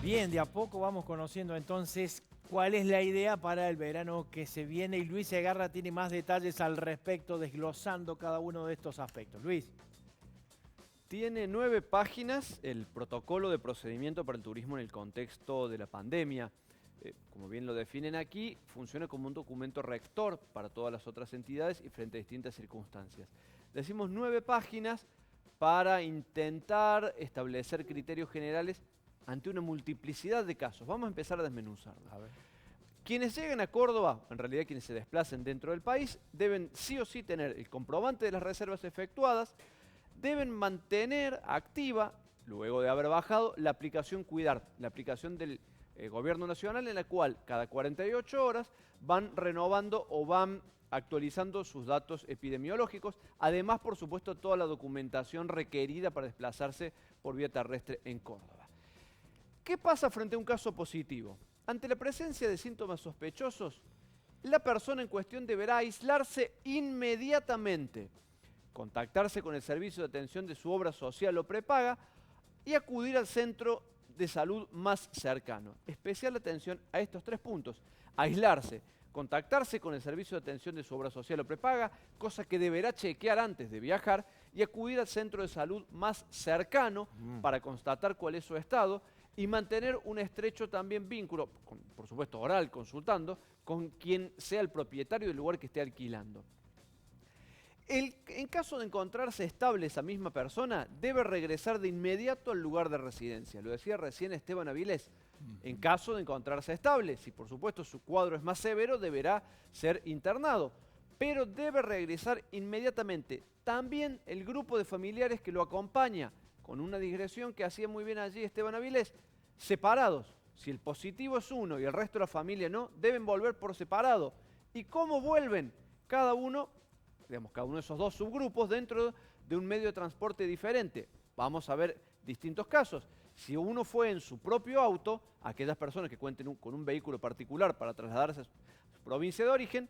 Bien, de a poco vamos conociendo entonces cuál es la idea para el verano que se viene y Luis Segarra tiene más detalles al respecto, desglosando cada uno de estos aspectos. Luis. Tiene 9 páginas el protocolo de procedimiento para el turismo en el contexto de la pandemia. Como bien lo definen aquí, funciona como un documento rector para todas las otras entidades y frente a distintas circunstancias. Decimos 9 páginas para intentar establecer criterios generales ante una multiplicidad de casos. Vamos a empezar a desmenuzarlo. A ver. Quienes lleguen a Córdoba, en realidad quienes se desplacen dentro del país, deben sí o sí tener el comprobante de las reservas efectuadas, deben mantener activa, luego de haber bajado, la aplicación Cuidar, la aplicación del Gobierno Nacional en la cual cada 48 horas van renovando o van actualizando sus datos epidemiológicos, además, por supuesto, toda la documentación requerida para desplazarse por vía terrestre en Córdoba. ¿Qué pasa frente a un caso positivo? Ante la presencia de síntomas sospechosos, la persona en cuestión deberá aislarse inmediatamente, contactarse con el servicio de atención de su obra social o prepaga y acudir al centro de salud más cercano. Especial atención a estos 3 puntos. Aislarse, contactarse con el servicio de atención de su obra social o prepaga, cosa que deberá chequear antes de viajar, y acudir al centro de salud más cercano para constatar cuál es su estado y mantener un estrecho también vínculo, por supuesto oral, consultando, con quien sea el propietario del lugar que esté alquilando. En caso de encontrarse estable esa misma persona, debe regresar de inmediato al lugar de residencia. Lo decía recién Esteban Avilés. En caso de encontrarse estable, si por supuesto su cuadro es más severo, deberá ser internado. Pero debe regresar inmediatamente. También el grupo de familiares que lo acompaña, con una digresión que hacía muy bien allí Esteban Avilés, separados. Si el positivo es uno y el resto de la familia no, deben volver por separado. ¿Y cómo vuelven? Cada uno, digamos, cada uno de esos 2 subgrupos dentro de un medio de transporte diferente. Vamos a ver distintos casos. Si uno fue en su propio auto, aquellas personas que cuenten con un vehículo particular para trasladarse a su provincia de origen,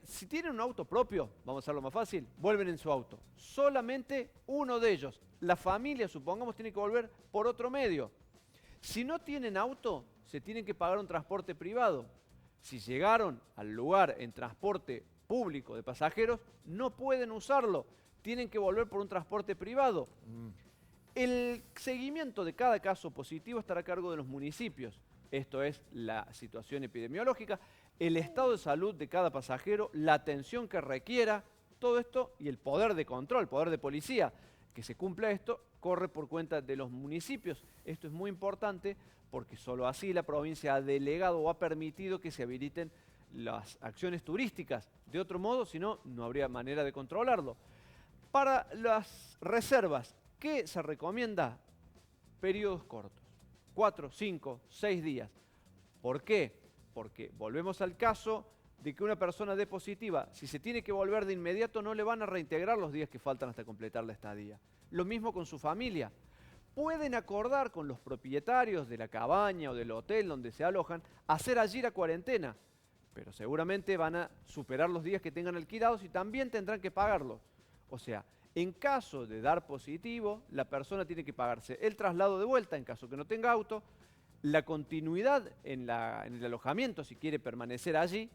si tienen un auto propio, vamos a hacerlo más fácil, vuelven en su auto. Solamente uno de ellos. La familia, supongamos, tiene que volver por otro medio. Si no tienen auto, se tienen que pagar un transporte privado. Si llegaron al lugar en transporte público de pasajeros, no pueden usarlo. Tienen que volver por un transporte privado. El seguimiento de cada caso positivo estará a cargo de los municipios. Esto es la situación epidemiológica, el estado de salud de cada pasajero, la atención que requiera, todo esto y el poder de control, poder de policía, que se cumpla esto, corre por cuenta de los municipios. Esto es muy importante porque solo así la provincia ha delegado o ha permitido que se habiliten las acciones turísticas. De otro modo, si no, no habría manera de controlarlo. Para las reservas, ¿qué se recomienda? Periodos cortos, 4, 5, 6 días. ¿Por qué? Porque volvemos al caso de que una persona dé positiva, si se tiene que volver de inmediato no le van a reintegrar los días que faltan hasta completar la estadía. Lo mismo con su familia. Pueden acordar con los propietarios de la cabaña o del hotel donde se alojan hacer allí la cuarentena, pero seguramente van a superar los días que tengan alquilados y también tendrán que pagarlos. O sea, en caso de dar positivo, la persona tiene que pagarse el traslado de vuelta en caso que no tenga auto, la continuidad en el alojamiento si quiere permanecer allí.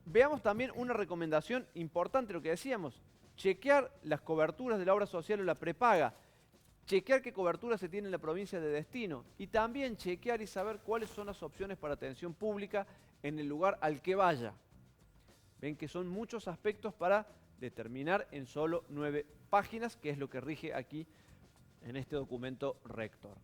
Veamos también una recomendación importante, lo que decíamos, chequear las coberturas de la obra social o la prepaga, chequear qué cobertura se tiene en la provincia de destino y también chequear y saber cuáles son las opciones para atención pública en el lugar al que vaya. Ven que son muchos aspectos para determinar en solo 9 páginas, que es lo que rige aquí en este documento rector.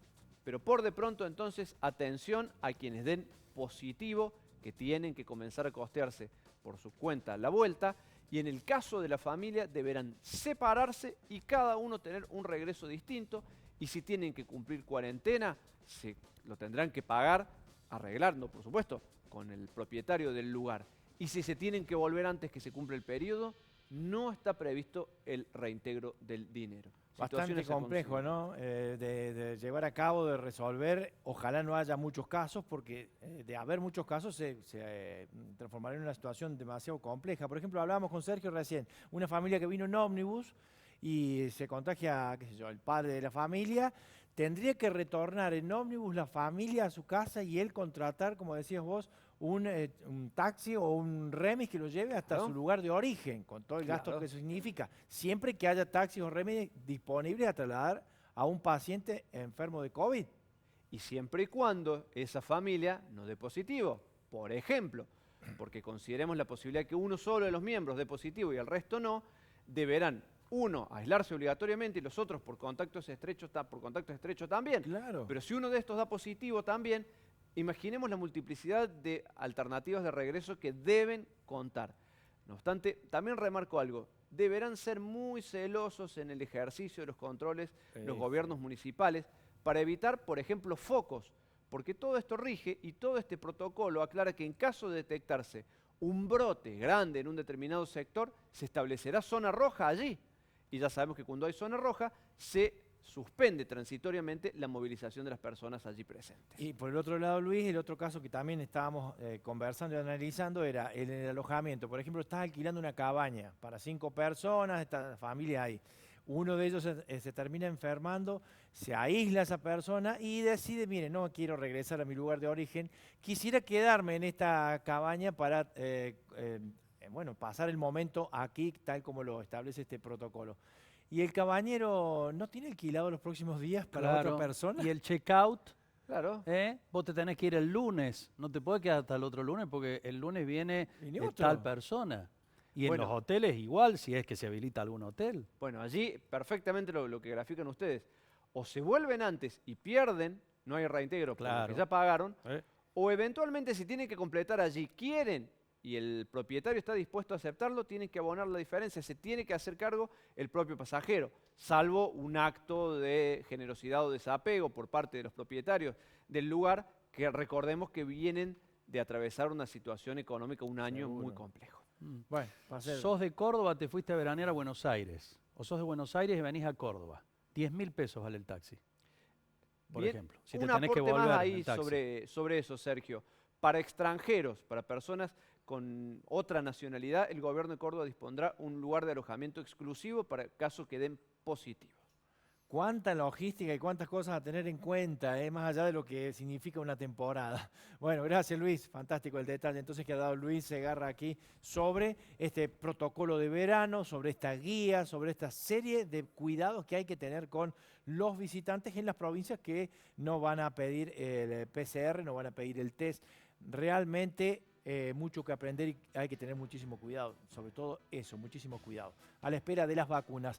Pero por de pronto entonces, atención a quienes den positivo, que tienen que comenzar a costearse por su cuenta la vuelta, y en el caso de la familia deberán separarse y cada uno tener un regreso distinto, y si tienen que cumplir cuarentena, lo tendrán que pagar, arreglando por supuesto, con el propietario del lugar. Y si se tienen que volver antes que se cumpla el periodo, no está previsto el reintegro del dinero. Bastante Situaciones a complejo, considerar. ¿no? De llevar a cabo, de resolver. Ojalá no haya muchos casos, porque de haber muchos casos se transformaría en una situación demasiado compleja. Por ejemplo, hablábamos con Sergio recién, una familia que vino en ómnibus y se contagia, qué sé yo, el padre de la familia, tendría que retornar en ómnibus la familia a su casa y él contratar, como decías vos, un taxi o un remis que lo lleve hasta Claro. su lugar de origen, con todo el gasto Claro. que eso significa. Siempre que haya taxis o remis disponibles a trasladar a un paciente enfermo de COVID. Y siempre y cuando esa familia no dé positivo. Por ejemplo, porque consideremos la posibilidad que uno solo de los miembros dé positivo y el resto no, deberán uno aislarse obligatoriamente y los otros por contactos estrechos también. Claro. Pero si uno de estos da positivo también, imaginemos la multiplicidad de alternativas de regreso que deben contar. No obstante, también remarco algo, deberán ser muy celosos en el ejercicio de los controles los gobiernos municipales para evitar, por ejemplo, focos, porque todo esto rige y todo este protocolo aclara que en caso de detectarse un brote grande en un determinado sector, se establecerá zona roja allí. Y ya sabemos que cuando hay zona roja, se suspende transitoriamente la movilización de las personas allí presentes. Y por el otro lado, Luis, el otro caso que también estábamos conversando y analizando era el alojamiento. Por ejemplo, estás alquilando una cabaña para 5 personas, esta familia ahí. Uno de ellos se termina enfermando, se aísla esa persona y decide, mire, no quiero regresar a mi lugar de origen, quisiera quedarme en esta cabaña para bueno, pasar el momento aquí, tal como lo establece este protocolo. ¿Y el cabañero no tiene alquilado los próximos días para otra Claro. persona? Y el checkout, Claro. vos te tenés que ir el lunes. No te podés quedar hasta el otro lunes porque el lunes viene Viene otro. tal persona. Y en Bueno. los hoteles igual, si es que se habilita algún hotel. Bueno, allí perfectamente lo que grafican ustedes. O se vuelven antes y pierden, no hay reintegro por lo Claro. que ya pagaron, o eventualmente si tienen que completar allí, quieren, y el propietario está dispuesto a aceptarlo, tienen que abonar la diferencia, se tiene que hacer cargo el propio pasajero, salvo un acto de generosidad o desapego por parte de los propietarios del lugar, que recordemos que vienen de atravesar una situación económica, un año muy Seguro. complejo. Bueno, va a ser. Sos de Córdoba, te fuiste a veranear a Buenos Aires. O sos de Buenos Aires y venís a Córdoba. 10.000 pesos vale el taxi. Por Bien, ejemplo. Si te un tenés que aporte volver más en ahí taxi. sobre eso, Sergio. Para extranjeros, para personas con otra nacionalidad, el gobierno de Córdoba dispondrá un lugar de alojamiento exclusivo para caso que den positivo. Cuánta logística y cuántas cosas a tener en cuenta, más allá de lo que significa una temporada. Bueno, gracias Luis, fantástico el detalle entonces que ha dado Luis Segarra aquí sobre este protocolo de verano, sobre esta guía, sobre esta serie de cuidados que hay que tener con los visitantes en las provincias que no van a pedir el PCR, no van a pedir el test. Realmente mucho que aprender y hay que tener muchísimo cuidado, sobre todo eso, muchísimo cuidado, a la espera de las vacunas.